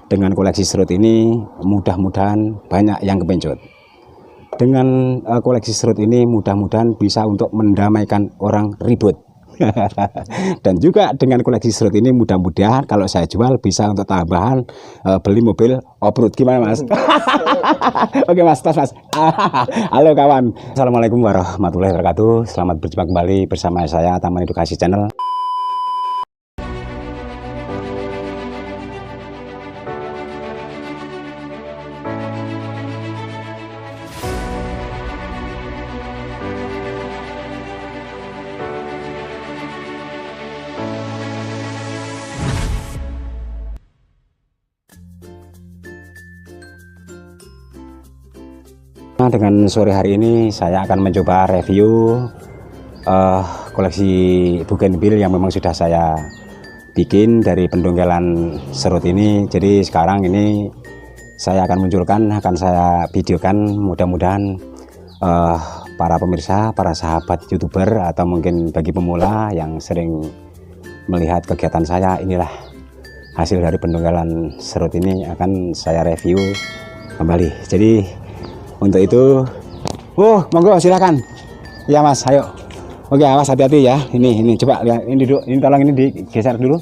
Dengan koleksi serut ini mudah-mudahan banyak yang kepencut. Dengan koleksi serut ini mudah-mudahan bisa untuk mendamaikan orang ribut. Dan juga dengan koleksi serut ini mudah-mudahan kalau saya jual bisa untuk tambahan beli mobil off-road. Gimana Mas? Oke Mas, tas Mas. Halo kawan. Assalamualaikum warahmatullahi wabarakatuh. Selamat berjumpa kembali bersama saya Taman Edukasi Channel. Nah, dengan sore hari ini saya akan mencoba review koleksi bougainville yang memang sudah saya bikin dari pendongkelan serut ini. Jadi sekarang ini saya akan munculkan, akan saya videokan, mudah-mudahan para pemirsa, para sahabat YouTuber atau mungkin bagi pemula yang sering melihat kegiatan saya, inilah hasil dari pendongkelan serut ini akan saya review kembali. Jadi untuk itu, monggo silakan. Ya Mas, ayo. Oke, awas hati-hati ya. Ini coba lihat ini duduk. Ini tolong ini digeser dulu.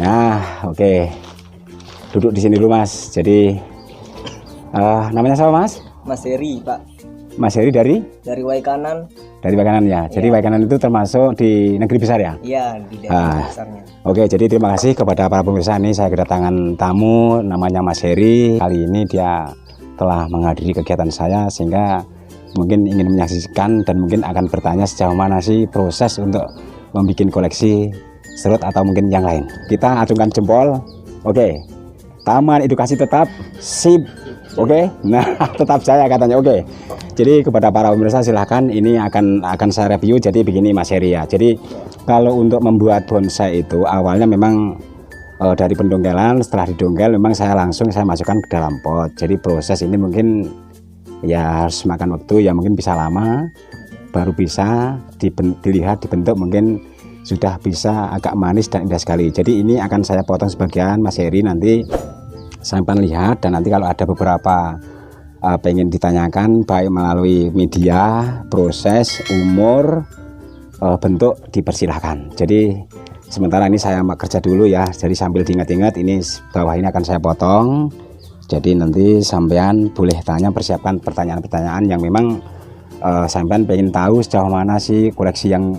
Nah, oke. Duduk di sini dulu Mas. Jadi namanya siapa Mas? Mas Heri, Pak. Mas Heri dari Waikanan. Dari Waikanan ya. Jadi Waikanan itu termasuk di negeri besar ya? Iya, di daerah besarnya. Oke, jadi terima kasih kepada para pemirsa. Ini saya kedatangan tamu namanya Mas Heri. Kali ini dia telah menghadiri kegiatan saya sehingga mungkin ingin menyaksikan dan mungkin akan bertanya sejauh mana sih proses untuk membuat koleksi serut atau mungkin yang lain. Kita acungkan jempol. Oke. Taman Edukasi tetap sip. Oke. Nah, tetap saya katanya. Oke. Jadi kepada para pemirsa silahkan, ini akan saya review. Jadi begini Mas Heri ya. Jadi kalau untuk membuat bonsai itu awalnya memang dari pendongkelan, setelah didongkel memang saya masukkan ke dalam pot. Jadi proses ini mungkin ya harus makan waktu, ya mungkin bisa lama baru bisa dilihat dibentuk, mungkin sudah bisa agak manis dan indah sekali. Jadi ini akan saya potong sebagian Mas Heri, nanti sampai lihat, dan nanti kalau ada beberapa pengen ditanyakan baik melalui media, proses, umur, bentuk, dipersilahkan. Jadi sementara ini saya kerja dulu ya, jadi sambil diingat-ingat ini bawah ini akan saya potong. Jadi nanti sampean boleh tanya, persiapkan pertanyaan-pertanyaan yang memang sampean pengen tahu sejauh mana sih koleksi yang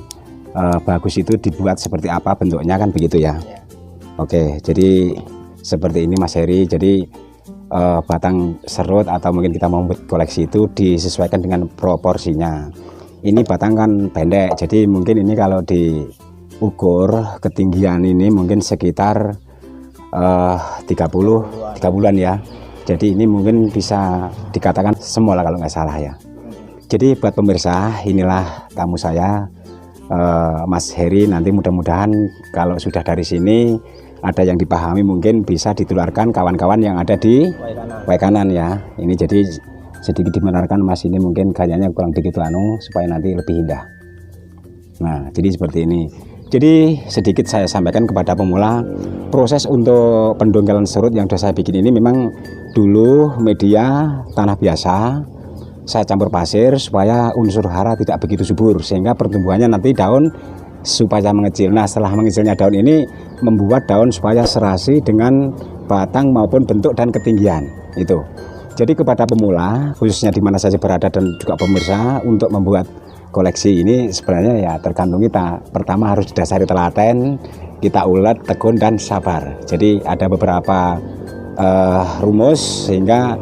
bagus itu dibuat seperti apa bentuknya, kan begitu ya. Oke, jadi seperti ini Mas Heri. Jadi batang serut atau mungkin kita mau membuat koleksi itu disesuaikan dengan proporsinya. Ini batang kan pendek, jadi mungkin ini kalau diukur ketinggian ini mungkin sekitar 30-an ya. Jadi ini mungkin bisa dikatakan semua lah kalau nggak salah ya. Jadi buat pemirsa, inilah tamu saya Mas Heri. Nanti mudah-mudahan kalau sudah dari sini ada yang dipahami mungkin bisa ditularkan kawan-kawan yang ada di Waikanan ya. Ini jadi sedikit dibenarkan Mas, ini mungkin gayanya kurang dikit supaya nanti lebih indah. Nah, jadi seperti ini. Jadi sedikit saya sampaikan kepada pemula, proses untuk pendongkelan serut yang sudah saya bikin ini memang dulu media tanah biasa, saya campur pasir supaya unsur hara tidak begitu subur, sehingga pertumbuhannya nanti daun supaya mengecil. Nah, setelah mengecilnya daun ini membuat daun supaya serasi dengan batang maupun bentuk dan ketinggian itu. Jadi kepada pemula khususnya di mana saja berada dan juga pemirsa, untuk membuat koleksi ini sebenarnya ya tergantung kita. Pertama harus didasari telaten, kita ulet, tekun, dan sabar. Jadi ada beberapa rumus sehingga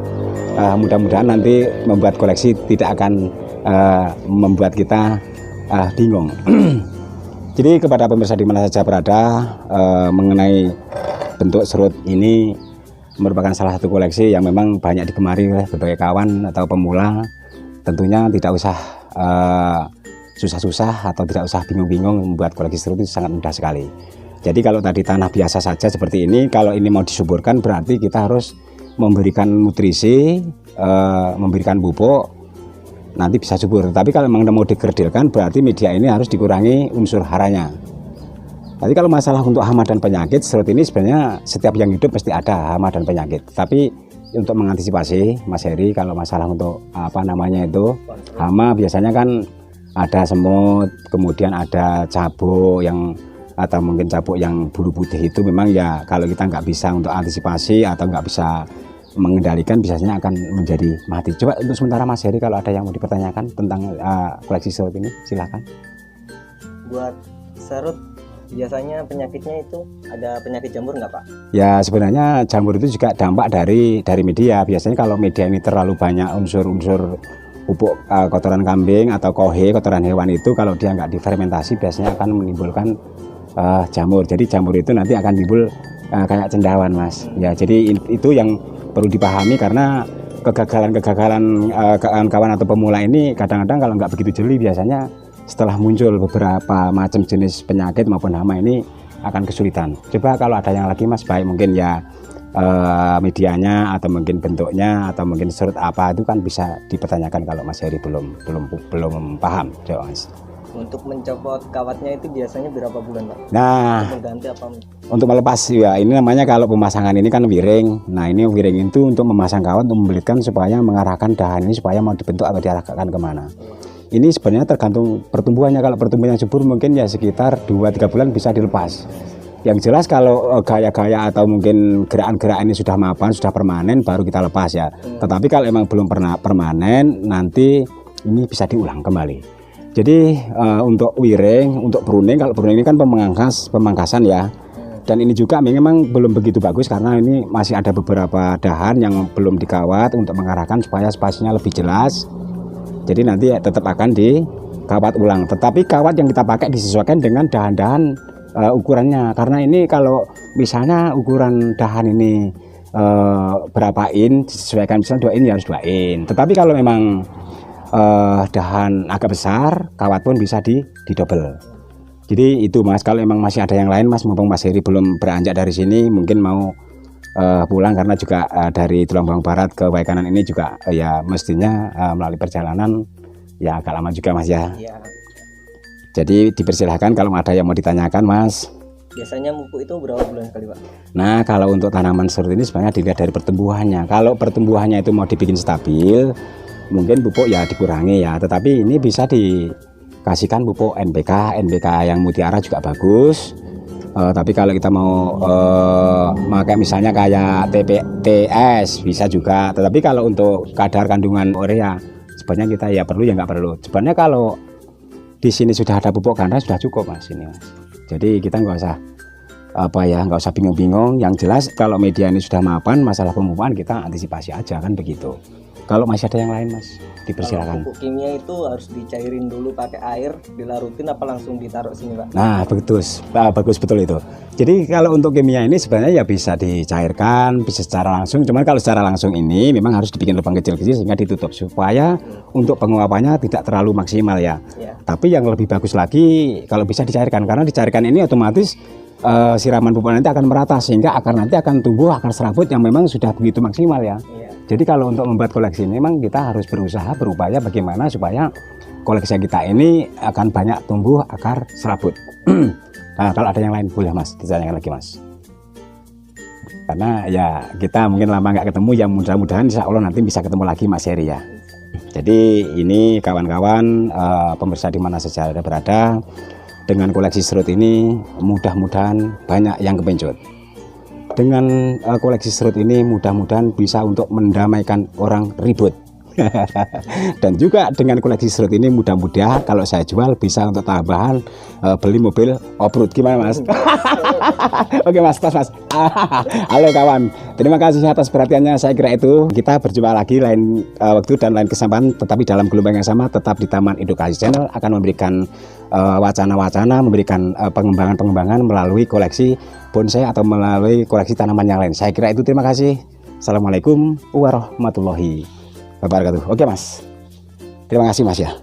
mudah-mudahan nanti membuat koleksi tidak akan membuat kita bingung. Jadi kepada pemirsa di mana saja berada, mengenai bentuk serut ini merupakan salah satu koleksi yang memang banyak digemari oleh berbagai kawan atau pemula. Tentunya tidak usah susah-susah atau tidak usah bingung-bingung, membuat koleksi serut itu sangat mudah sekali. Jadi kalau tadi tanah biasa saja seperti ini, kalau ini mau disuburkan berarti kita harus memberikan nutrisi, memberikan pupuk, nanti bisa subur. Tapi kalau memang mau dikerdilkan berarti media ini harus dikurangi unsur haranya. Tapi kalau masalah untuk hama dan penyakit, serut ini sebenarnya setiap yang hidup pasti ada hama dan penyakit. Tapi untuk mengantisipasi Mas Heri, kalau masalah untuk apa namanya itu hama, biasanya kan ada semut, kemudian ada cabuk yang atau mungkin cabuk yang bulu putih itu memang ya kalau kita nggak bisa untuk antisipasi atau nggak bisa mengendalikan biasanya akan menjadi mati. Coba untuk sementara Mas Heri kalau ada yang mau dipertanyakan tentang koleksi serut ini silakan. Buat serut biasanya penyakitnya itu ada penyakit jamur nggak Pak? Ya sebenarnya jamur itu juga dampak dari media. Biasanya kalau media ini terlalu banyak unsur-unsur pupuk kotoran kambing atau kohe, kotoran hewan itu kalau dia nggak difermentasi biasanya akan menimbulkan jamur. Jadi jamur itu nanti akan timbul kayak cendawan Mas. Ya jadi itu yang perlu dipahami karena kegagalan kawan-kawan atau pemula ini kadang-kadang kalau nggak begitu jeli biasanya setelah muncul beberapa macam jenis penyakit maupun hama ini akan kesulitan. Coba kalau ada yang lagi Mas, baik mungkin ya medianya atau mungkin bentuknya atau mungkin serut apa itu kan bisa dipertanyakan kalau Mas Heri belum paham. Coba Mas. Untuk mencopot kawatnya itu biasanya berapa bulan Pak? Nah, mengganti apa? Untuk melepas ya ini namanya kalau pemasangan ini kan wiring. Nah ini wiring itu untuk memasang kawat untuk membelikan supaya mengarahkan dahan ini supaya mau dibentuk atau diarahkan kemana. Ini sebenarnya tergantung pertumbuhannya. Kalau pertumbuhan yang subur mungkin ya sekitar 2-3 bulan bisa dilepas. Yang jelas kalau gaya-gaya atau mungkin gerakan-gerakan ini sudah mapan, sudah permanen baru kita lepas ya. Tetapi kalau emang belum pernah permanen nanti ini bisa diulang kembali. Jadi untuk wiring, untuk pruning, kalau pruning ini kan pemangkasan ya. Dan ini juga memang belum begitu bagus karena ini masih ada beberapa dahan yang belum dikawat untuk mengarahkan supaya spasinya lebih jelas. Jadi nanti ya tetap akan dikawat ulang. Tetapi kawat yang kita pakai disesuaikan dengan dahan-dahan ukurannya. Karena ini kalau misalnya ukuran dahan ini berapa in, disesuaikan misalnya 2 in ya harus 2 in. Tetapi kalau memang dahan agak besar, kawat pun bisa didobel. Jadi itu Mas, kalau memang masih ada yang lain Mas, mumpung Mas Heri belum beranjak dari sini, mungkin mau pulang karena juga dari Tulang Bawang Barat ke Waikanan ini juga ya mestinya melalui perjalanan ya agak lama juga Mas ya. Iya. Jadi dipersilahkan kalau ada yang mau ditanyakan Mas. Biasanya pupuk itu berapa bulan sekali Pak? Nah kalau untuk tanaman serut ini sebenarnya dilihat dari pertumbuhannya. Kalau pertumbuhannya itu mau dibikin stabil, mungkin pupuk ya dikurangi ya. Tetapi ini bisa dikasihkan pupuk NPK yang mutiara juga bagus. Tapi kalau kita mau pakai misalnya kayak TPTS bisa juga. Tetapi kalau untuk kadar kandungan urea sebenarnya kita ya perlu ya nggak perlu. Sebenarnya kalau di sini sudah ada pupuk kandang sudah cukup Mas ini Mas. Jadi kita nggak usah nggak usah bingung-bingung. Yang jelas kalau media ini sudah mapan, masalah pemupukan kita antisipasi aja kan begitu. Kalau masih ada yang lain Mas, dipersilakan. Pupuk kimia itu harus dicairin dulu pakai air, dilarutin apa langsung ditaruh sini Pak? Nah bagus betul itu. Jadi kalau untuk kimia ini sebenarnya ya bisa dicairkan, bisa secara langsung. Cuman kalau secara langsung ini memang harus dibikin lubang kecil-kecil sehingga ditutup supaya untuk penguapannya tidak terlalu maksimal ya. Tapi yang lebih bagus lagi kalau bisa dicairkan, karena dicairkan ini otomatis siraman pupuk nanti akan merata sehingga nanti akan tumbuh akar serabut yang memang sudah begitu maksimal ya. Jadi kalau untuk membuat koleksi ini memang kita harus berusaha berupaya bagaimana supaya koleksi kita ini akan banyak tumbuh akar serabut. Nah kalau ada yang lain boleh Mas ditanyakan lagi Mas. Karena ya kita mungkin lama nggak ketemu ya, mudah-mudahan insya Allah nanti bisa ketemu lagi Mas Heri ya. Jadi ini kawan-kawan pemirsa di mana saja berada, dengan koleksi serut ini mudah-mudahan banyak yang kepencut. Dengan koleksi serut ini mudah-mudahan bisa untuk mendamaikan orang ribut. Dan juga dengan koleksi serut ini mudah-mudahan kalau saya jual bisa untuk tambahan beli mobil off-road. Gimana Mas? Oke Mas, tos Mas. Halo kawan, terima kasih atas perhatiannya. Saya kira itu kita berjumpa lagi lain waktu dan lain kesempatan, tetapi dalam gelombang yang sama tetap di Taman Edukasi Channel akan memberikan wacana-wacana, memberikan pengembangan-pengembangan melalui koleksi bonsai atau melalui koleksi tanaman yang lain. Saya kira itu, terima kasih. Assalamualaikum warahmatullahi wabarakatuh. Oke Mas, terima kasih Mas ya.